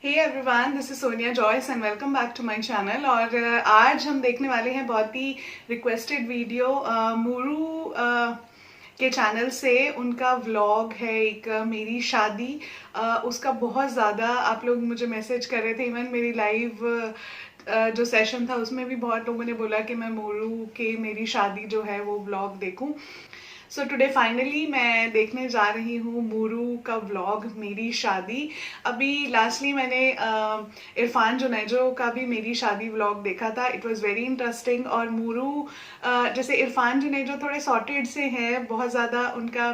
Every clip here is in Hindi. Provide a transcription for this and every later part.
Hey everyone, this is Sonia Joyce and welcome back to my channel. और आज हम देखने वाले हैं बहुत ही रिक्वेस्टेड वीडियो मूरू के चैनल से। उनका व्लॉग है एक मेरी शादी। उसका बहुत ज़्यादा आप लोग मुझे मैसेज कर रहे थे। इवन मेरी लाइव जो सेशन था उसमें भी बहुत लोगों ने बोला कि मैं मूरू के मेरी शादी जो है वो व्लॉग देखूं। सो टुडे फाइनली मैं देखने जा रही हूँ मूरू का व्लॉग मेरी शादी। अभी लास्टली मैंने इरफान जुनेजो का भी मेरी शादी व्लॉग देखा था। It was very interesting. और मूरू जैसे इरफान जुनेजो थोड़े सॉर्टेड से हैं, बहुत ज़्यादा उनका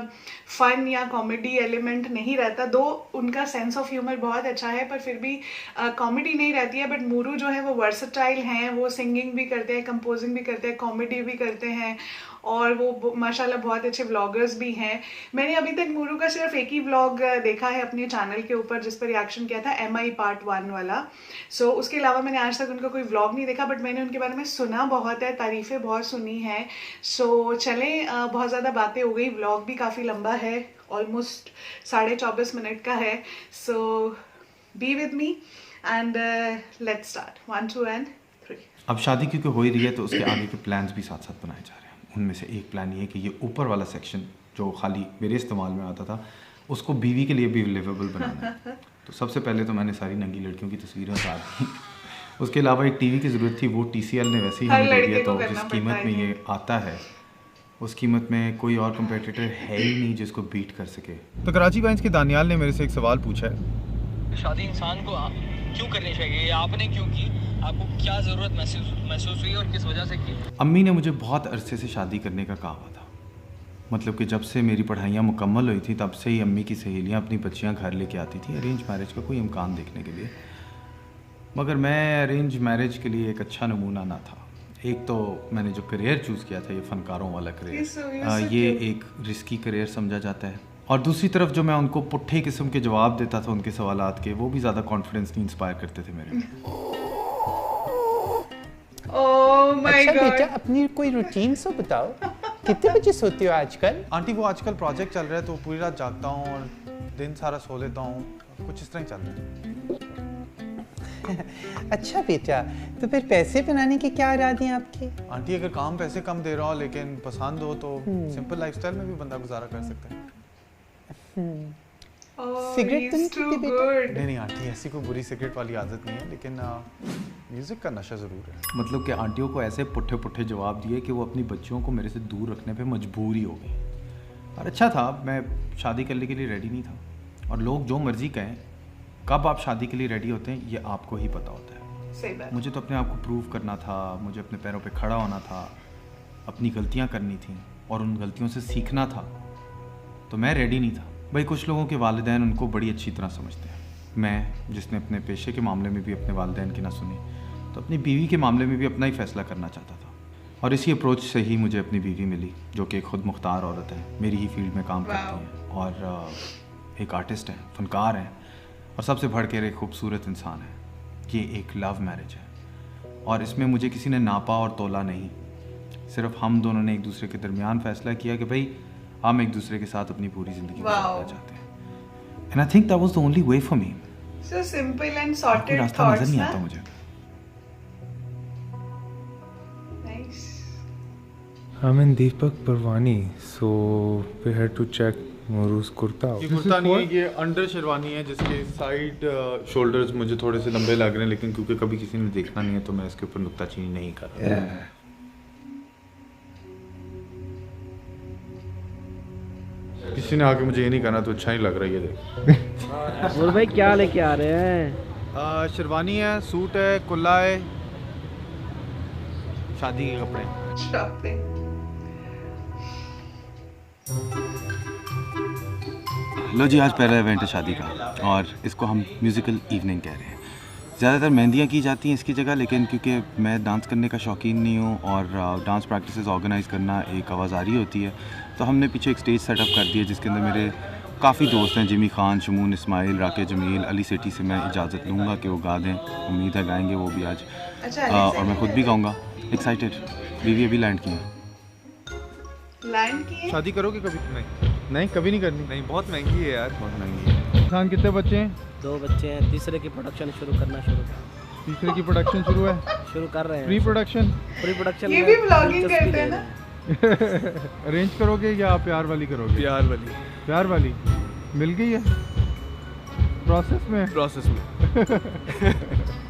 फन या कॉमेडी एलिमेंट नहीं रहता। दो उनका सेंस ऑफ ह्यूमर बहुत अच्छा है पर फिर भी कॉमेडी नहीं रहती है। बट मूरू जो है वो वर्सटाइल हैं, वो सिंगिंग भी करते हैं, कंपोजिंग भी करते हैं, कॉमेडी भी करते हैं और वो माशाल्लाह बहुत अच्छे व्लॉगर्स भी हैं। मैंने अभी तक मूरू का सिर्फ एक ही व्लॉग देखा है अपने चैनल के ऊपर जिस पर रिएक्शन किया था, MI पार्ट 1 वाला। सो उसके अलावा मैंने आज तक उनका कोई व्लॉग नहीं देखा। बट मैंने उनके बारे में सुना बहुत है, तारीफ़ें बहुत सुनी हैं। सो चलें, बहुत ज़्यादा बातें हो गई। व्लॉग भी काफ़ी लंबा है, ऑलमोस्ट 24.5 मिनट का है। So be with me and let's start. 1 2 and 3। अब शादी क्योंकि हो ही रही है तो उसके आगे के प्लान्स भी साथ साथ बनाए जा रहे हैं। उनमें से एक प्लान ये है कि ये ऊपर वाला सेक्शन जो खाली मेरे इस्तेमाल में आता था उसको बीवी के लिए भी लिवेबल बनाना है। तो सबसे पहले तो मैंने सारी नंगी लड़कियों की तस्वीरें उतार दी। उसके अलावा एक टीवी की ज़रूरत थी, वो TCL ने वैसे ही हमें दे दिया। तो जिस कीमत में ये आता है उस कीमत में कोई और कंपेटिटर है ही नहीं जिसको बीट कर सके। तो कराची बाइंस के दानियाल ने मेरे से एक सवाल पूछा है, शादी इंसान को क्यों करनी चाहिए, आपने क्यों की, आपको क्या ज़रूरत महसूस हुई और किस वजह से की? अम्मी ने मुझे बहुत अरसे से शादी करने का कहा हुआ था। मतलब कि जब से मेरी पढ़ाइयाँ मुकम्मल हुई थी तब से ही अम्मी की सहेलियाँ अपनी बच्चियाँ घर लेके आती थी अरेंज मैरिज का कोई इम्कान देखने के लिए। मगर मैं अरेंज मैरिज के लिए एक अच्छा नमूना ना था। एक तो मैंने जो करियर चूज़ किया था, ये फ़नकारों वाला करियर, ये एक रिस्की करियर समझा जाता है। और दूसरी तरफ जो मैं उनको पुट्ठे किस्म के जवाब देता था उनके सवालात के, वो भी ज़्यादा कॉन्फिडेंस नहीं इंस्पायर करते थे मेरे में। अच्छा बेटा, अपनी कोई रूटीन सो बताओ, कितने बजे सोते हो आजकल? आंटी वो आजकल प्रोजेक्ट चल रहा है तो पूरी रात जागता हूँ और दिन सारा सो लेता हूँ, कुछ इस तरह ही चल रहा है। अच्छा बेटा, तो फिर पैसे बनाने के क्या इरादे हैं आपके? आंटी अगर काम पैसे कम दे रहा हो लेकिन पसंद हो तो सिंपल लाइफस्टाइल में भी बंदा गुजारा कर सकता है। सिगरेट तो नहीं पीते बेटा? नहीं आंटी, ऐसी कोई बुरी सिगरेट वाली आदत नहीं है, लेकिन म्यूज़िक का नशा ज़रूर है। मतलब कि आंटियों को ऐसे पुट्ठे पुट्ठे जवाब दिए कि वो अपनी बच्चियों को मेरे से दूर रखने पे मजबूर ही हो गई। और अच्छा था, मैं शादी करने के लिए रेडी नहीं था। और लोग जो मर्ज़ी कहें, कब आप शादी के लिए रेडी होते हैं ये आपको ही पता होता है। सही बात। मुझे तो अपने आप को प्रूव करना था, मुझे अपने पैरों पे खड़ा होना था, अपनी गलतियाँ करनी थी और उन गलतियों से सीखना था। तो मैं रेडी नहीं था। भाई कुछ लोगों के वालिदैन उनको बड़ी अच्छी तरह समझते हैं। मैं जिसने अपने पेशे के मामले में भी अपने वालिदैन की ना सुनी, तो अपनी बीवी के मामले में भी अपना ही फ़ैसला करना चाहता था। और इसी अप्रोच से ही मुझे अपनी बीवी मिली, जो कि एक खुद मुख्तार औरत है, मेरी ही फील्ड में काम करती है और एक आर्टिस्ट है, फनकार है और सबसे बढ़कर एक खूबसूरत इंसान है। ये एक लव मैरिज है और इसमें मुझे किसी ने नापा और तोला नहीं। सिर्फ हम दोनों ने एक दूसरे के दरमियान फ़ैसला किया कि भाई हम एक दूसरे के साथ अपनी पूरी ज़िंदगी गुजारना चाहते हैं। And I think that was the only way for me. So simple and sorted रास्ता thoughts, नजर नहीं ना? आता मुझे। Nice. I'm in Deepak Parwani, so we had to check Muru's kurta. ये कुर्ता नहीं है, ये अंडर शेरवानी है जिसके साइड शोल्डर्स मुझे थोड़े से लंबे लग रहे हैं, लेकिन क्योंकि कभी किसी ने देखना नहीं है तो मैं इसके ऊपर नुक्ताचीनी नहीं कर रहा। किसी ने आके मुझे ये नहीं कहना तो अच्छा ही लग रहा है। ये देख बोल भाई, क्या लेके आ रहे हैं? शेरवानी है, सूट है, कुल्ला है, शादी के कपड़े। Shopping. लो जी, आज पहला इवेंट है शादी का और इसको हम म्यूज़िकल इवनिंग कह रहे हैं। ज़्यादातर मेहंदियाँ की जाती हैं इसकी जगह, लेकिन क्योंकि मैं डांस करने का शौकीन नहीं हूँ और डांस प्रैक्टिसेस ऑर्गेनाइज़ करना एक आवाज़ारी होती है, तो हमने पीछे एक स्टेज सेटअप कर दिया जिसके अंदर मेरे काफ़ी दोस्त हैं, जिमी खान, शमून इस्माइल, राके जमील, अली सेठी से मैं इजाज़त लूँगा कि वो गा दें। उम्मीद है गाएंगे वो भी आज। और मैं खुद भी गाऊँगा। एक्साइटेड। बीवी अभी लैंड की है। लैंड की है? शादी करोगे कभी? नहीं, कभी नहीं करनी। नहीं, बहुत महंगी है यार, बहुत महंगी है। इंसान कितने बच्चे हैं? 2 बच्चे हैं, तीसरे की प्रोडक्शन शुरू तीसरे की प्रोडक्शन शुरू है, शुरू कर रहे हैं। प्री प्रोडक्शन ये भी व्लॉगिंग करते हैं ना। अरेंज करोगे या प्यार वाली करोगे? प्यार वाली मिल गई है, प्रोसेस में।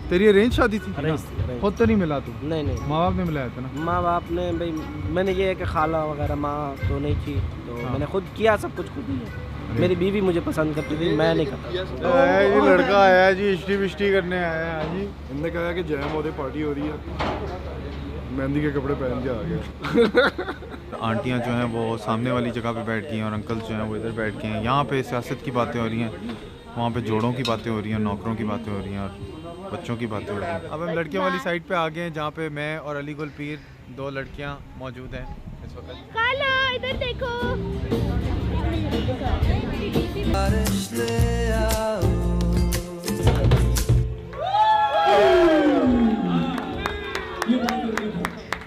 तेरी अरेंज शादी थी? अरेंज खुद तो नहीं मिला तू? नहीं माँ बाप ने मिलाया था ना? माँ बाप ने भाई, मैंने ये है कि खाला वगैरह माँ तो नहीं थी, तो मैंने खुद किया, सब कुछ खुद ही है। मेरी बीवी मुझे पसंद करती थी, मैं नहीं करता। ये लड़का आया जी, इष्टी बिष्टी करने आया है जी। इनने कहा कि जय मोदी पार्टी हो रही है, मेहंदी के कपड़े पहन के आ गए। आंटियाँ जो हैं वो सामने वाली जगह पे बैठ गई हैं और अंकल जो हैं वो इधर बैठ गए हैं। यहाँ पे सियासत की बातें हो रही हैं, वहाँ पे जोड़ों की बातें हो रही हैं, नौकरों की बातें हो रही हैं और बच्चों की बातें हो रही हैं। अब हम लड़कियों वाली साइड पे आ गए हैं जहाँ पे मैं और अली गुल पीर 2 लड़कियाँ मौजूद हैं इस वक्त। खाला इधर देखो।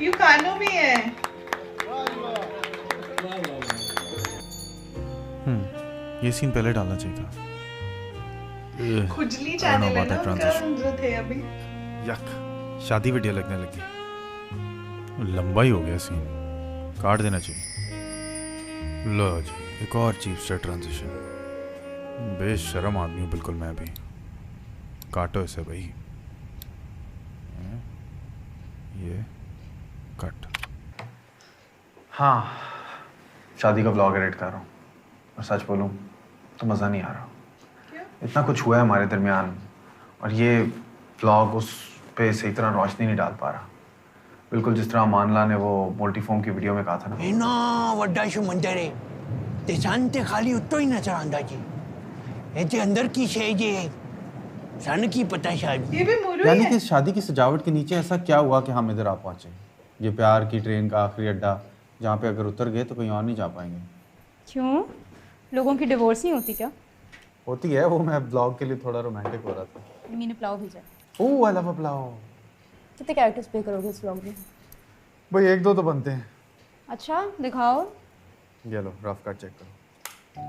यू खानो भी है। ये सीन पहले डालना चाहिए था। खुजली जाने लगा उनका जो थे अभी। यक, शादी वीडियो लगने लगी। लंबा ही हो गया सीन, काट देना चाहिए। लो जी, एक और चीप से ट्रांजिशन। बेशरम आदमी हूँ बिल्कुल मैं भी। काटो इसे भाई। ये कट। हाँ, शादी का व्लॉग एडिट कर रहा हूँ और सच बोलूँ तो मज़ा नहीं आ रहा। इतना कुछ हुआ है हमारे दरमियान और ये व्लॉग उस पे सही तरह रोशनी नहीं डाल पा रहा। बिल्कुल जिस तरह मानला ने वो मोल्टीफॉर्म की वीडियो में कहा था ना। एना वड्डा शो मंदिर है ते शांत खाली उतो ही नजर आंदा जी। ये अंदर की शे जे सन की पता शायद। ये भी मुरू यानी है। कि शादी की सजावट के नीचे ऐसा क्या हुआ कि हम इधर आ पहुंचे? ये प्यार की ट्रेन का आखिरी अड्डा जहाँ पे अगर उतर गए तो कहीं और नहीं जा पाएंगे। क्यों? लोगों की डिवोर्स नहीं होती क्या? होती है, वो मैं ब्लॉग के लिए थोड़ा रोमांटिक हो रहा था। मैंने पुलाव भेजा। ओह आई लव पुलाव। कितने कैरेक्टर्स प्ले करोगे इस व्लॉग में? भाई 1-2 तो बनते हैं। अच्छा दिखाओ। ये लो रफ कट चेक करो।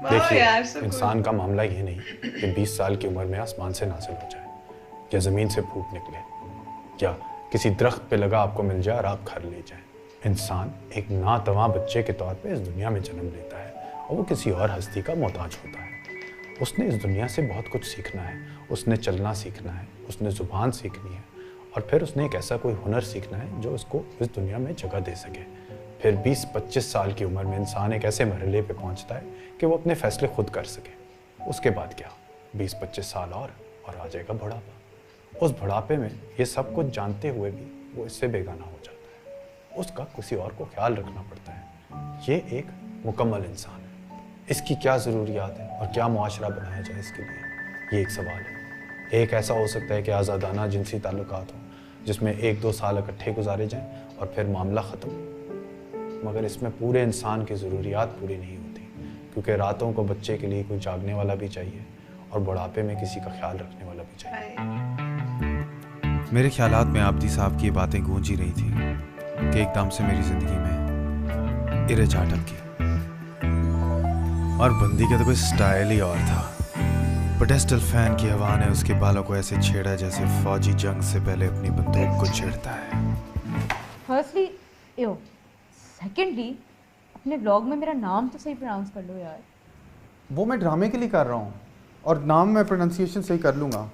देखिए इंसान का मामला ये नहीं कि 20 साल की उम्र में आसमान से नाजिल हो जाए या ज़मीन से फूट निकले या किसी दरख्त पे लगा आपको मिल जाए और आप घर ले जाए। इंसान एक नातवा बच्चे के तौर पे इस दुनिया में जन्म लेता है और वो किसी और हस्ती का मोहताज होता है। उसने इस दुनिया से बहुत कुछ सीखना है, उसने चलना सीखना है, उसने ज़ुबान सीखनी है और फिर उसने एक ऐसा कोई हुनर सीखना है जो उसको इस दुनिया में जगह दे सके। फिर 20-25 साल की उम्र में इंसान एक ऐसे मरहले पे पहुंचता है कि वो अपने फैसले खुद कर सके। उसके बाद क्या, 20-25 साल और आ जाएगा बुढ़ापा। उस बुढ़ापे में ये सब कुछ जानते हुए भी वो इससे बेगाना हो जाता है। उसका किसी और को ख्याल रखना पड़ता है। ये एक मुकम्मल इंसान है। इसकी क्या ज़रूरियात है और क्या मुआशरा बनाया जाए इसके लिए, ये एक सवाल है। एक ऐसा हो सकता है कि आज़ादाना जिनसी ताल्लुकात हों जिसमें 1-2 साल इकट्ठे गुजारे जाएं और फिर मामला ख़त्म। मगर इसमें पूरे इंसान की ज़रूरियात पूरी नहीं होती, क्योंकि रातों को बच्चे के लिए कोई जागने वाला भी चाहिए और बुढ़ापे में किसी का ख्याल रखने वाला भी चाहिए। मेरे ख्यालात में आबदी साहब की ये बातें गूंज ही रही थी कि एकदम से मेरी ज़िंदगी में इरज अटक गई और बंदी का तो कोई स्टाइल ही और था। पेडेस्टल फैन की हवा ने उसके बालों को ऐसे छेड़ा जैसे फौजी जंग से पहले अपनी बंदूक को छेड़ता है। फर्स्टली यो, सेकेंडली अपने ब्लॉग में मेरा नाम तो सही प्रोनाउंस कर लो यार। वो मैं ड्रामे के लिए कर रहा हूँ और नाम मैं प्रोनाउंसिएशन सही कर लूँगा।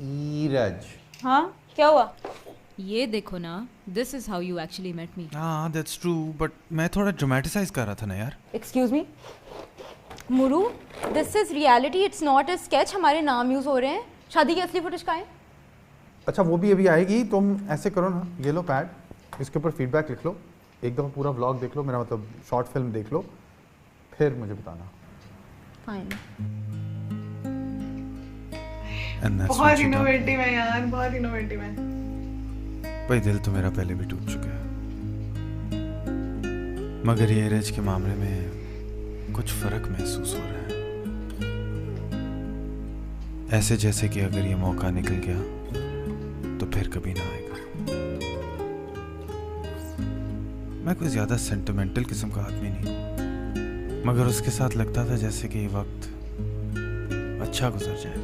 ईरज। हाँ क्या हुआ? ये देखो ना, this is how you actually met me. हाँ दैट्स ट्रू, बट मैं थोड़ा ड्रामेटिसाइज कर रहा था ना यार। Excuse me Muru, this is reality, it's not a sketch. हमारे नाम यूज हो रहे हैं। शादी की असली फुटेज कहाँ है? अच्छा वो भी अभी आएगी। तुम ऐसे करो ना, ये लो पैड, इसके ऊपर फीडबैक लिख लो, एक दफ़ा पूरा व्लॉग देख लो, मेरा मतलब शॉर्ट फिल्म देख लो, फिर मुझे बताना। फाइन। बहुत इनोवेटिव है यार, बहुत इनोवेटिव है। भाई दिल तो मेरा पहले भी टूट चुका है, मगर ये एरेज के मामले में कुछ फर्क महसूस हो रहा है। ऐसे जैसे कि अगर ये मौका निकल गया तो फिर कभी ना आएगा। मैं कोई ज़्यादा सेंटिमेंटल किस्म का आदमी नहीं हूँ, मगर उसके साथ लगता था जैसे कि ये वक्त अच्छा गुजर जाए।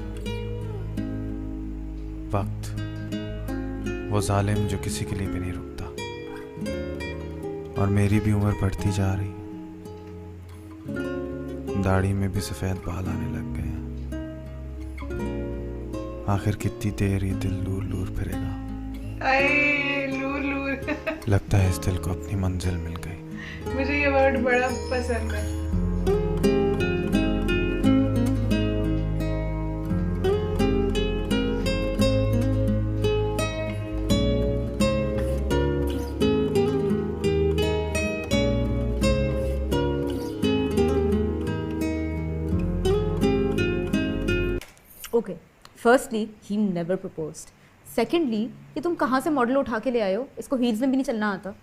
वक्त, वो जालिम जो किसी के लिए भी नहीं रुकता। और मेरी भी उम्र बढ़ती जा रही, दाढ़ी में भी सफ़ेद बाल आने लग गए हैं। आखिर कितनी देर ये दिल लूर लूर फिरेगा। लूर लूर लगता है इस दिल को अपनी मंजिल मिल गई। मुझे ये वर्ड बड़ा पसंद है। Okay, firstly he never proposed. Secondly, ये तुम कहाँ से मॉडल उठा के ले आए हो? इसको हील्स में भी नहीं चलना आता।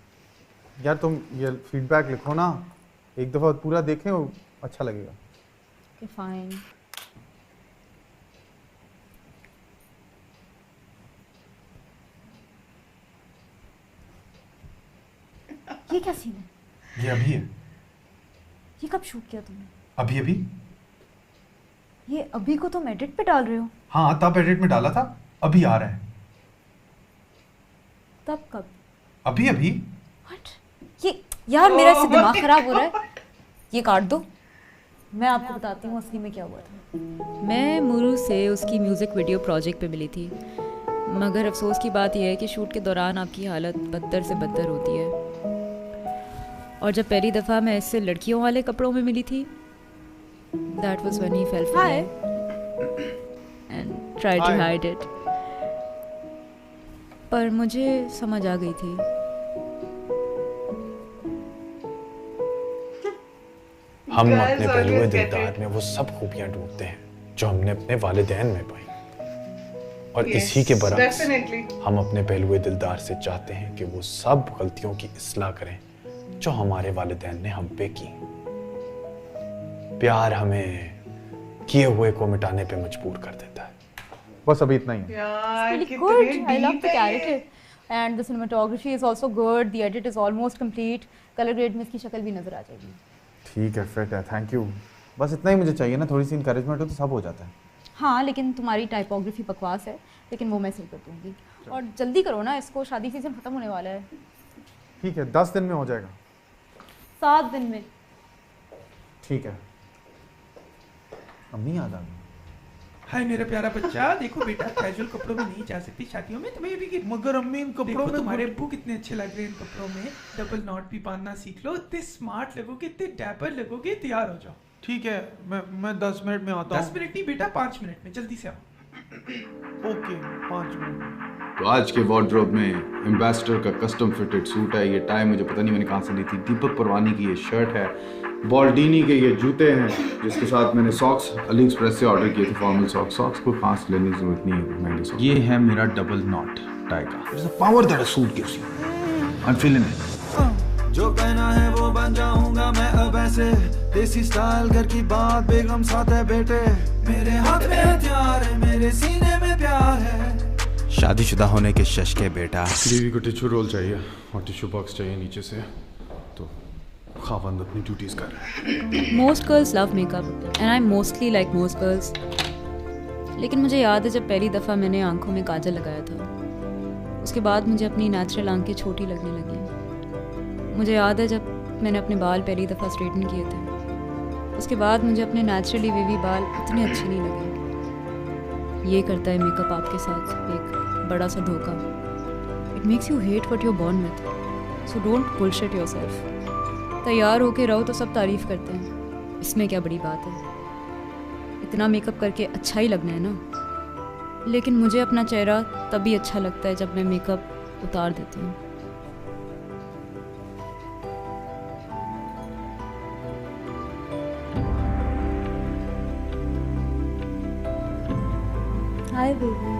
यार तुम ये फीडबैक लिखो ना, एक दफ़ा पूरा देखें, वो अच्छा लगेगा। Okay fine. ये क्या सीन है? ये अभी है। ये कब शूट किया तुमने? अभी अभी। ये अभी को तुम एडिट पे डाल रहे हो? हाँ, तब एडिट में डाला था, अभी आ रहा है। तब कब? अभी अभी। What? ये यार मेरा इससे दिमाग खराब हो रहा है। ये काट दो, मैं आपको बताती हूँ असली में क्या हुआ था। मैं मुरू से उसकी म्यूज़िक वीडियो प्रोजेक्ट पे मिली थी, मगर अफसोस की बात यह है कि शूट के दौरान आपकी हालत बदतर से बदतर होती है। और जब पहली दफ़ा मैं इससे लड़कियों वाले कपड़ों में मिली थी, that was when he fell for me and tried to hide it. पर मुझे समझ आ गई थी। हम अपने पहलुए दिलदार में वो सब खूबियां ढूंढते हैं जो हमने अपने वालिदैन में पाई, और इसी के बरक्स हम अपने पहलुए दिलदार से चाहते हैं कि वो सब गलतियों की इस्लाह करें जो हमारे वालिदैन ने हम पे की। प्यार हमें किए हुए को मिटाने पे मजबूर कर देता है। बस अभी इतना ही है। यार It's really good. I love the character. And the cinematography is also good. The edit is almost complete. Color grade में इसकी शक्ल भी नजर आ जाएगी। ठीक है, फिट है, थैंक यू। बस इतना ही मुझे चाहिए ना, थोड़ी सी इंकरेजमेंट हो तो सब हो जाता है। हाँ, लेकिन तुम्हारी टाइपोग्राफी बकवास है, लेकिन वो मैं सही कर दूंगी। और जल्दी करो ना, इसको शादी सीजन खत्म होने वाला है। ठीक है, 10 दिन में हो जाएगा। 7 दिन में। ठीक है। अम्मी याद आ गई। हाय मेरा प्यारा बच्चा, देखो बेटा कैजुअल कपड़ों में नहीं जा सकती शादियों में, तुम्हें भी मगर अम्मी इन कपड़ों में तुम्हारे अब्बू कितने अच्छे लग रहे हैं इन कपड़ों में। डबल नॉट भी बांधना सीख लो, इतने स्मार्ट लगोगे, इतने डैपर लगोगे, तैयार हो जाओ। ठीक है, मैं 10 मिनट में आता हूँ। 10 मिनट नहीं बेटा, 5 मिनट में, जल्दी से आओ। Okay, 5 minute. तो आज के वार्डरोब में एम्बेसडर का कस्टम फिटेड सूट है, ये टाई मुझे पता नहीं मैंने कहाँ से ली थी, दीपक परवानी की ये शर्ट है, बॉल्डीनी के ये जूते हैं, जिसके साथ मैंने सॉक्स अली एक्सप्रेस से ऑर्डर किए थे, फॉर्मल सॉक्स को खास लेने की जरूरत नहीं है, महंगे सॉक्स। ये है मेरा डबल नॉट टाई का। There's a power that a suit gives you. I'm feeling it. जो पहना है वो बन जाऊंगा मैं अब ऐसे, देसी स्टाइल घर की बात बेगम साथ है बेटे, मेरे हाथ में हथियार है, मेरे सीने में प्यार है। शादीशुदा होने के शश के बेटा। बीवी को टिश्यू रोल चाहिए और टिश्यू बॉक्स चाहिए नीचे से, तो खावंद अपनी ड्यूटीज कर रहा है। Most girls love makeup and I am mostly like most girls. लेकिन मुझे याद है जब पहली दफ़ा मैंने आंखों में काजल लगाया था, उसके बाद मुझे अपनी नेचुरल आंखें छोटी लगने लगी। मुझे याद है जब मैंने अपने बाल पहली दफ़ा स्ट्रेटन किए थे, उसके बाद मुझे अपने नेचुरली वेवी बाल इतने अच्छे नहीं लगे। ये करता है मेकअप आपके साथ एक बड़ा सा धोखा। It makes you hate what you are born with, so don't bullshit yourself. तैयार होके रहो तो सब तारीफ़ करते हैं, इसमें क्या बड़ी बात है। इतना मेकअप करके अच्छा ही लगना है ना। लेकिन मुझे अपना चेहरा तभी अच्छा लगता है जब मैं मेकअप उतार देती हूँ। Hi baby.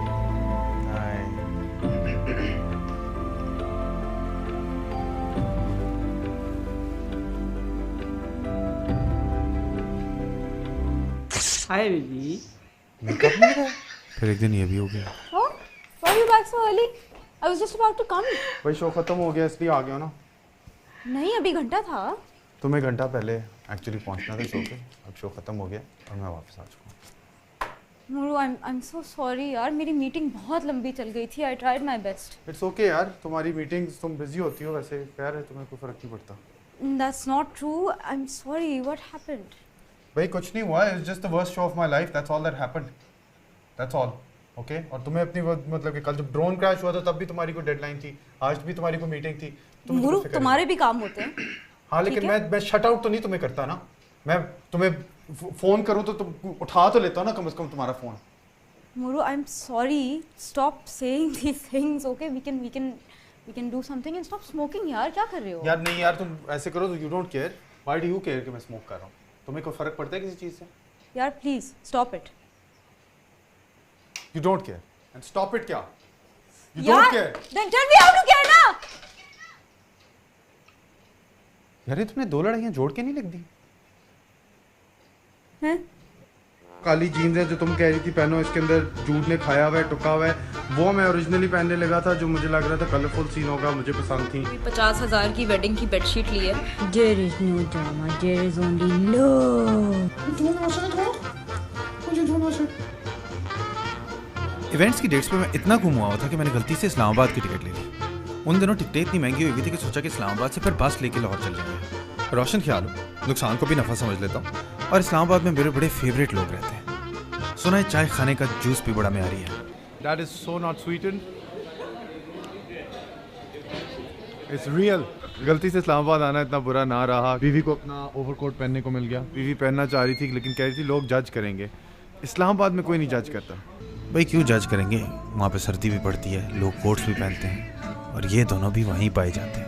Hi baby. Makeup नहीं है। फिर एक दिन ये भी हो गया। Why are you back so early? I was just about to come. भाई शो खत्म हो गया इसलिए आ गया ना। नहीं अभी घंटा था। तुम्हें घंटा पहले एक्चुअली पहुंचना था शो पे, अब शो खत्म हो गया और मैं वापस आ चुका हूँ। मुरू आई एम सो सॉरी यार, मेरी मीटिंग बहुत लंबी चल गई थी। I tried my best. It's okay यार, तुम्हारी मीटिंग्स तुम बिजी होती हो, वैसे प्यार है तुम्हें, कोई फर्क नहीं पड़ता। That's not true. I am sorry. What happened? भाई कुछ नहीं हुआ, it's just the worst show off my life, that's all that happened, that's all. Okay, और तुम्हें अपनी मतलब कि कल जब ड्रोन क्रैश हुआ था तब भी तुम्हारी कोई डेडलाइन थी, आज भी तुम्हारी कोई मीटिंग थी। मुरू तुम्हारे भी काम होते हैं। हाँ लेकिन मैं शट आउट तो नहीं तुम्हें करता ना, मैं तुम्हें फोन करूँ तो तुम उठा तो लेता हो ना कम से कम तुम्हारा phone. Muru I am sorry, stop saying these things. Okay, we can do something and stop smoking. यार क्या कर रहे हो? यार नहीं यार, तुम ऐसे करो तो you don't care. Why do you care कि मैं स्मोक कर रहा हूँ? तुम्हें कोई फर्क पड़ता है किसी चीज से? यार please stop it. You don't care and stop it. क्या you don't care? Then tell me how to care ना। यार तुमने दो लड़ाइयां जोड़ के नहीं लिख दी हैं? काली जीन्स है जो तुम कह रही थी पहनो, इसके अंदर जूट ने खाया हुआ है, टुका हुआ है, वो मैं ओरिजिनली पहनने लगा था, जो मुझे लग रहा था कलरफुल सीन होगा, मुझे पसंद थी। 50,000 की वेडिंग की बेडशीट ली है। There is no drama, there is only love. Events की डेट्स पे मैं इतना गुम हुआ था कि मैंने गलती से इस्लामाबाद की टिकट ले ली। उन दिनों टिकटें इतनी महंगी हुई थी कि सोचा कि इस्लामाबाद से फिर बस लेके लाहौर चल जाएंगे। रोशन ख्याल हो, नुकसान को भी नफ़ा समझ लेता हूँ, और इस्लामाबाद में मेरे बड़े फेवरेट लोग रहते हैं। सुना है चाय खाने का जूस भी बड़ा म्यारी है। That is so not sweetened. It's real. गलती से इस्लामाबाद आना इतना बुरा ना रहा। बीवी को अपना ओवरकोट पहनने को मिल गया। बीवी पहनना चाह रही थी लेकिन कह रही थी लोग जज करेंगे। इस्लामाबाद में कोई नहीं जज करता। भाई क्यों जज करेंगे, वहाँ पे सर्दी भी पड़ती है, लोग कोट्स भी पहनते हैं, और ये दोनों भी वहीं पाए जाते हैं।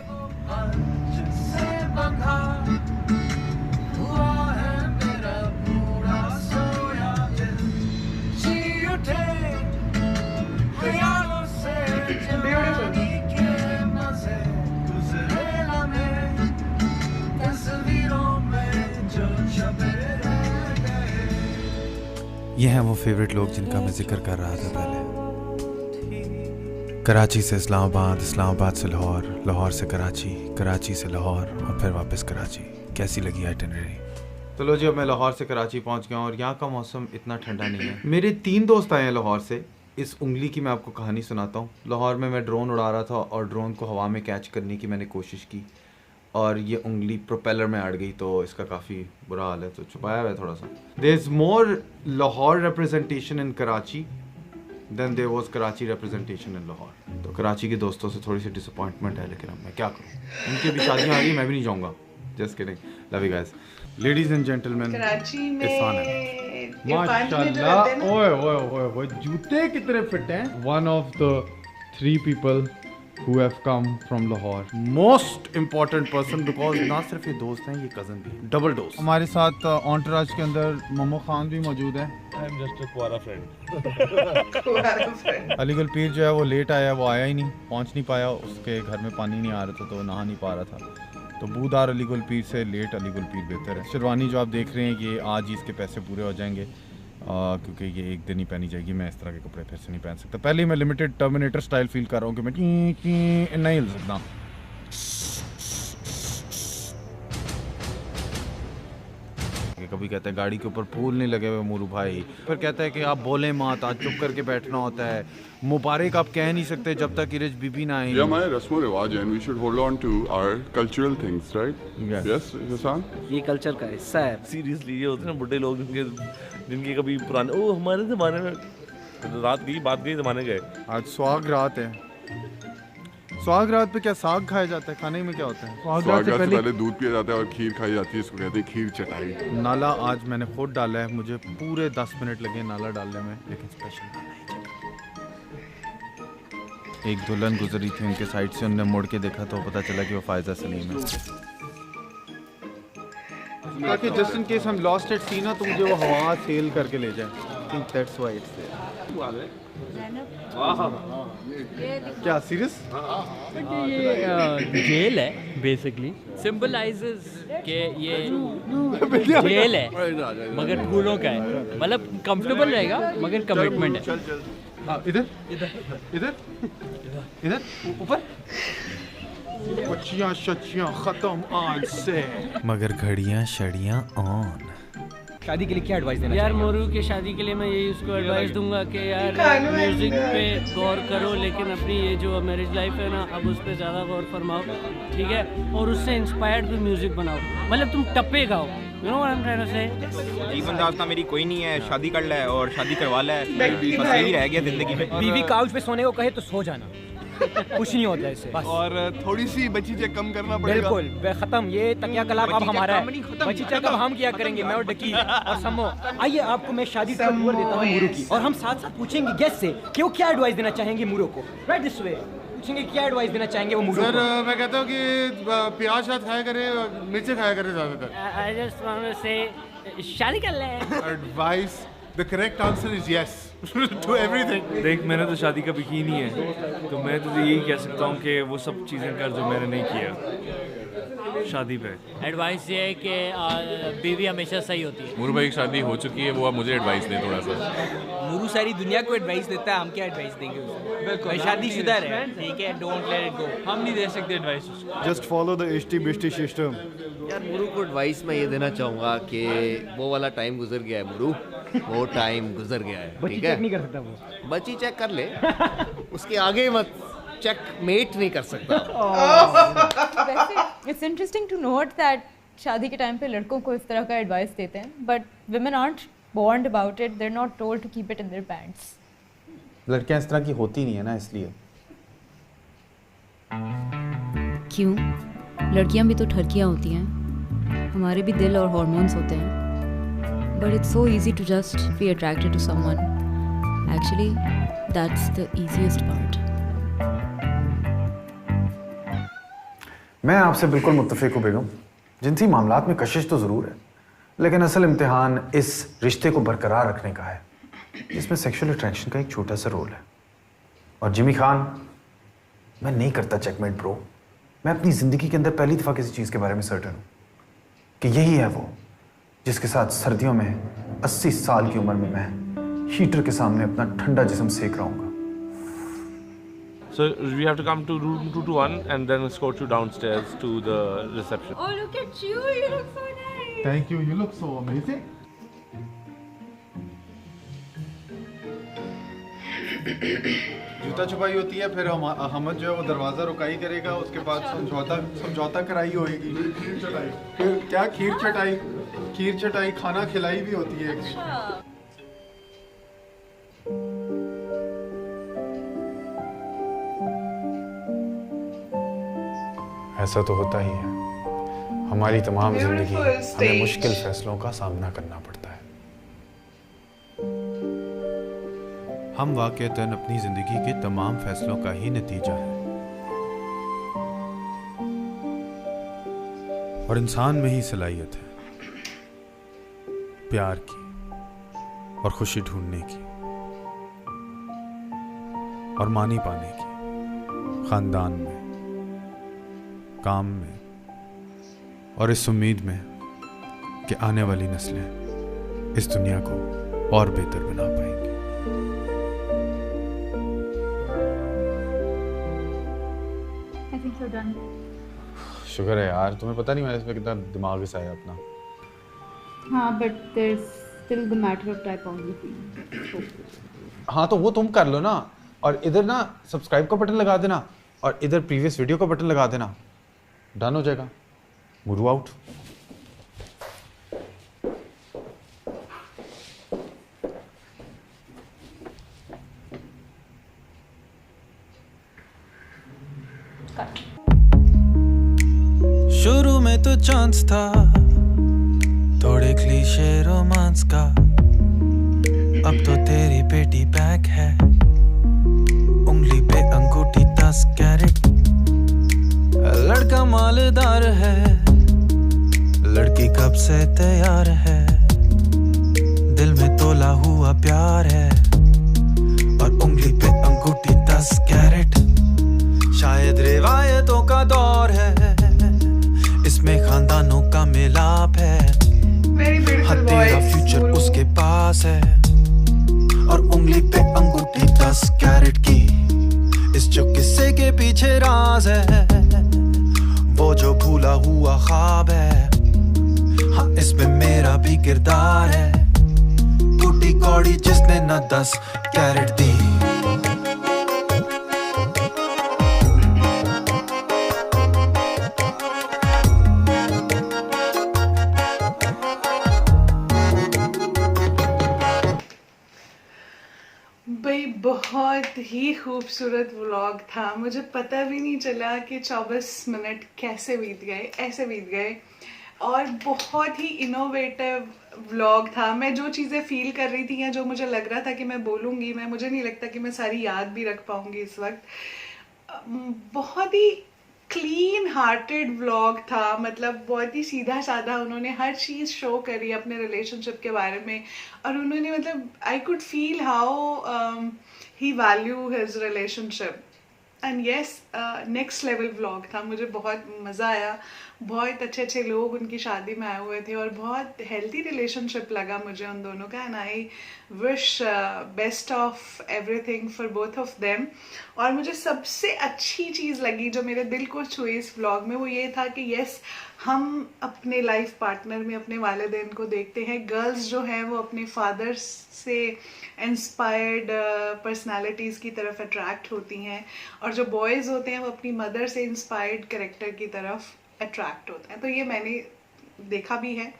ये हैं वो फेवरेट लोग जिनका मैं जिक्र कर रहा था पहले। कराची से इस्लामाबाद, इस्लामाबाद से लाहौर, लाहौर से कराची, कराची से लाहौर और फिर वापस कराची। कैसी लगी आइटिनरी? तो लो जी, अब मैं लाहौर से कराची पहुंच गया हूँ और यहाँ का मौसम इतना ठंडा नहीं है। मेरे 3 दोस्त आए हैं लाहौर से। इस उंगली की मैं आपको कहानी सुनाता हूँ। लाहौर में मैं ड्रोन उड़ा रहा था और ड्रोन को हवा में कैच करने की मैंने कोशिश की और ये उंगली प्रोपेलर में अड़ गई, तो इसका काफ़ी बुरा हाल है, तो छुपाया हुआ है थोड़ा सा। There is more Lahore representation in Karachi than there was Karachi representation in Lahore. तो कराची के दोस्तों से थोड़ी सी डिसअपॉइंटमेंट है, लेकिन अब मैं क्या करूँ, उनकी भी शादियाँ आ गई, मैं भी नहीं जाऊँगा। Just kidding, love you guys. Ladies and gentleman, Karachi में माशाल्लाह, ओए ओए ओए ओए, जूते कितने फिट हैं। One of the 3 people who have come from Lahore. Most important person, because ना सिर्फ ये दोस्त हैं, ये कज़न भी, डबल डोज। हमारे साथ ऑन्टराज के अंदर मोमो खान भी मौजूद है। I am just a Quora friend. अलीगल पीर जो है वो लेट आया, वो आया ही नहीं, पहुंच नहीं पाया, उसके घर में पानी नहीं आ रहा था तो नहा नहीं पा रहा था। तो बूदार अलीगल पीर से लेट अलीगल पीर बेहतर है। शेरवानी जो आप देख रहे हैं ये आज ही इसके पैसे पूरे हो जाएंगे, क्योंकि ये एक दिन ही पहनी जाएगी। मैं इस तरह के कपड़े फिर से नहीं पहन सकता। पहले ही मैं लिमिटेड टर्मिनेटर स्टाइल फील कर रहा हूँ कि मैं नहीं हिल सकता। कभी कहता है गाड़ी के ऊपर फूल नहीं लगे हुए मूरू भाई, फिर कहता है कि आप बोले मत, आज चुप करके बैठना होता है। मुबारक आप कह नहीं सकते जब तक इरज बीबी ना आए। ये हमारे रस्म और रिवाज है, we should hold on to our cultural things, right? Yes Hasan, ये कल्चर का हिस्सा है। सीरियसली ये होते हैं ना बुढ़े लोग जिनके कभी पुराने, ओ हमारे ज़माने में रात गई बात गई, ज़माने गए। आज सुहाग रात है। सुहाग रात पे क्या साग खाया जाता है? खाने में क्या होता है? सुहाग रात से पहले दूध पिया जाता है और खीर खाई जाती है, इसको कहते हैं खीर चटाई। नाला आज मैंने खुद डाला है, मुझे पूरे 10 मिनट लगे नाला डालने में, लेकिन स्पेशल नाला ही चला। एक दुल्हन गुजरी थी उनके साइड से, उनने मुड़ के देखा तो पता चला कि वो फायजा सलीम है। ताकि जस्ट इन केस हम लॉस्ट एट सी ना, तो मुझे वो हवा सेल करके ले जाए। I think that's why it's there. क्या सीरियस? ये जेल है बेसिकली, सिंबलाइजेस कि ये जेल है मगर फूलों का है, मतलब कंफर्टेबल रहेगा मगर कमिटमेंट है। इधर इधर इधर इधर ऊपर बच्चियां शच्चियां खत्म आज से, मगर घड़ियां शड़ियां ऑन। शादी के लिए क्या एडवाइस देना यार मोरू की शादी के लिए मैं यही उसको एडवाइस दूंगा कि यार म्यूजिक पे गौर करो, लेकिन अपनी ये जो मैरिज लाइफ है ना, अब उस पर ज़्यादा गौर फरमाओ, ठीक है? और उससे इंस्पायर्ड भी म्यूजिक बनाओ, मतलब तुम टप्पे गाओ। You know what I'm trying to say? जीवन दास्तां मेरी कोई नहीं है, शादी कर ले और शादी करवा ले, बस यही रह गया जिंदगी में। बीवी काउच पे सोने को कहे तो सो जाना, कुछ नहीं होता इससे। बस और थोड़ी सी बच्ची चेक कम करना पड़ेगा। बिल्कुल खत्म, ये तकिया कलाप अब हमारा है। बच्ची चेक अब हम क्या करेंगे, मैं और डकी और समो। आइए आपको मैं शादी का टूर देता हूँ मूरू की, और हम साथ साथ पूछेंगे गेस्ट से कि वो क्या एडवाइस देना चाहेंगे मूरू को। राइट दिस वे पूछेंगे क्या एडवाइस देना चाहेंगे वो मूरू को। सर मैं कहता हूँ कि प्याज शायद खाया करे, मिर्चे खाया करे ज़्यादातर। I just want to say शादी कर ले। Advice, the correct answer is yes to everything. देख मैंने तो शादी कभी की नहीं है, तो मैं तुझे यही कह सकता हूँ कि वो सब चीज़ें कर जो मैंने नहीं किया शादी पे। एडवाइस ये है कि बीवी हमेशा सही होती है। मूरू भाई की शादी हो चुकी है, वो आप मुझे एडवाइस दें थोड़ा सा। मूरू सारी दुनिया को एडवाइस देता है, हम क्या एडवाइस देंगे उसे? बिल्कुल शादीशुदा है, ठीक है, डोंट लेट इट गो। हम नहीं दे सकते एडवाइस उसको। जस्ट फॉलो द एचटी बिस्टी सिस्टम। यार मूरू को एडवाइस मैं ये देना चाहूँगा कि वो वाला टाइम गुजर गया है मूरू, वो टाइम गुजर गया है, ठीक है? नहीं कर सकता वो, बच्ची चेक कर ले, उसके आगे मत चेक मेट नहीं कर सकता। वैसे it's interesting to note that शादी के टाइम पे लड़कों को इस तरह का एडवाइस देते हैं, but women aren't warned about it, they're not told to keep it in their pants. लड़कियां इस तरह की होती नहीं है ना, इसलिए। क्यों? लड़कियां भी तो ठरकियां होती हैं, हमारे भी दिल और हार्मोन्स होते हैं। But it's so easy to just be attracted to someone. Actually, that's the easiest part. मैं आपसे बिल्कुल मुत्तफिक हूँ बेगम। जिनसी मामलात में कशिश तो ज़रूर है, लेकिन असल इम्तिहान इस रिश्ते को बरकरार रखने का है, इसमें सेक्सुअल अट्रैक्शन का एक छोटा सा रोल है। और जिमी खान, मैं नहीं करता चेकमेट ब्रो। मैं अपनी ज़िंदगी के अंदर पहली दफ़ा किसी चीज़ के बारे में सर्टेन हूँ कि यही है वो जिसके साथ सर्दियों में 80 साल की उम्र में मैं हीटर के सामने अपना ठंडा जिस्म सेक रहा हूँ। So we have to come to room 221 and then escort you downstairs to the reception. Oh, look at you! You look so nice. Thank you. You look so amazing. जूता छुपाई होती है, फिर हम जो है वो दरवाज़ा रुकाई करेगा, उसके बाद समझौता कराई होगी। खीर चटाई। फिर क्या खीर चटाई खाना खिलाई भी होती है। ऐसा तो होता ही है, हमारी तमाम जिंदगी हमें मुश्किल फैसलों का सामना करना पड़ता है। हम वाक़तन अपनी ज़िंदगी के तमाम फैसलों का ही नतीजा है, और इंसान में ही सलाहियत है प्यार की और खुशी ढूंढने की और मानी पाने की, ख़ानदान में, काम में, और इस उम्मीद में कि आने वाली नस्लें इस दुनिया को और बेहतर बना पाएंगी। I think you're done. शुक्र है यार, तुम्हें पता नहीं मैंने इसमें कितना दिमाग घिसाया अपना। हाँ, but there's still the matter of typography. हाँ तो वो तुम कर लो ना, और इधर ना सब्सक्राइब का बटन लगा देना, और इधर प्रीवियस वीडियो का बटन लगा देना, डन हो जाएगा। मूरू आउट। शुरू में तो चांस था थोड़े क्लीशे रोमांस का, अब तो तेरी बेटी बैक है, उंगली पे अंगूठी 10 कैरेट, लड़का मालदार है, लड़की कब से तैयार है, दिल में तोला हुआ प्यार है, और उंगली पे अंगूठी 10 कैरेट। शायद रिवायतों का दौर है, इसमें खानदानों का मिलाप है, हाँ तेरा फ्यूचर उसके पास है, और उंगली पे अंगूठी 10 कैरेट की, इस जो किस्से के पीछे राज है। भूला हुआ ख्वाब है, हाँ इसमें मेरा भी किरदार है। टूटी कौड़ी जिसने न 10 कैरेट दी, भाई बहुत ही खूबसूरत व्लॉग था। मुझे पता भी नहीं चला कि 24 मिनट कैसे बीत गए, ऐसे बीत गए। और बहुत ही इनोवेटिव व्लॉग था। मैं जो चीज़ें फील कर रही थी या जो मुझे लग रहा था कि मैं बोलूँगी, मुझे नहीं लगता कि मैं सारी याद भी रख पाऊँगी इस वक्त। बहुत ही क्लीन हार्टेड व्लॉग था, मतलब बहुत ही सीधा साधा। उन्होंने हर चीज़ शो करी अपने रिलेशनशिप के बारे में, और उन्होंने मतलब I could feel how he value his relationship. And yes, next level vlog था। मुझे बहुत मज़ा आया। बहुत अच्छे अच्छे लोग उनकी शादी में आए हुए थे और बहुत हेल्दी रिलेशनशिप लगा मुझे उन दोनों का। And I wish best of everything for both of them. और मुझे सबसे अच्छी चीज़ लगी जो मेरे दिल को छुई इस व्लॉग में, वो ये था कि येस, हम अपने लाइफ पार्टनर में अपने वालिदैन को देखते हैं। गर्ल्स जो हैं वो अपने फादर से इंस्पायर्ड पर्सनालिटीज़ की तरफ अट्रैक्ट होती हैं, और जो बॉयज़ होते हैं वो अपनी मदर से इंस्पायर्ड कैरेक्टर की तरफ अट्रैक्ट होते हैं। तो ये मैंने देखा भी है,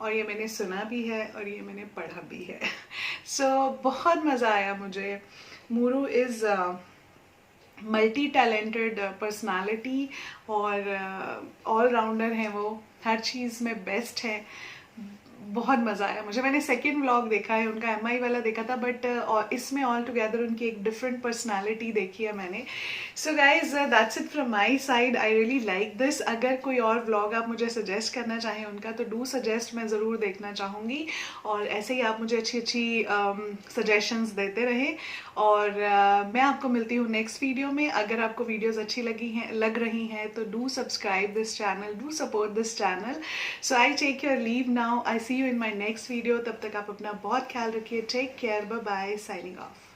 और ये मैंने सुना भी है, और ये मैंने पढ़ा भी है। सो बहुत मज़ा आया मुझे। मूरू इज़ मल्टी टैलेंटेड पर्सनालिटी, और ऑल राउंडर हैं वो, हर चीज़ में बेस्ट है। बहुत मज़ा आया मुझे। मैंने सेकंड व्लॉग देखा है उनका, MI वाला देखा था, बट इसमें ऑल टुगेदर उनकी एक डिफरेंट पर्सनालिटी देखी है मैंने। So guys, that's it from my side. I really like this. अगर कोई और व्लॉग आप मुझे सजेस्ट करना चाहें उनका, तो डू सजेस्ट, मैं ज़रूर देखना चाहूँगी। और ऐसे ही आप मुझे अच्छी अच्छी सजेशंस देते रहें। और मैं आपको मिलती हूँ नेक्स्ट वीडियो में। अगर आपको वीडियोज़ अच्छी लग रही हैं तो do subscribe this channel, do support this channel. So I take your leave now. I see you in my next video. तब तक आप अपना बहुत ख्याल रखिए। Take care, bye bye, signing of.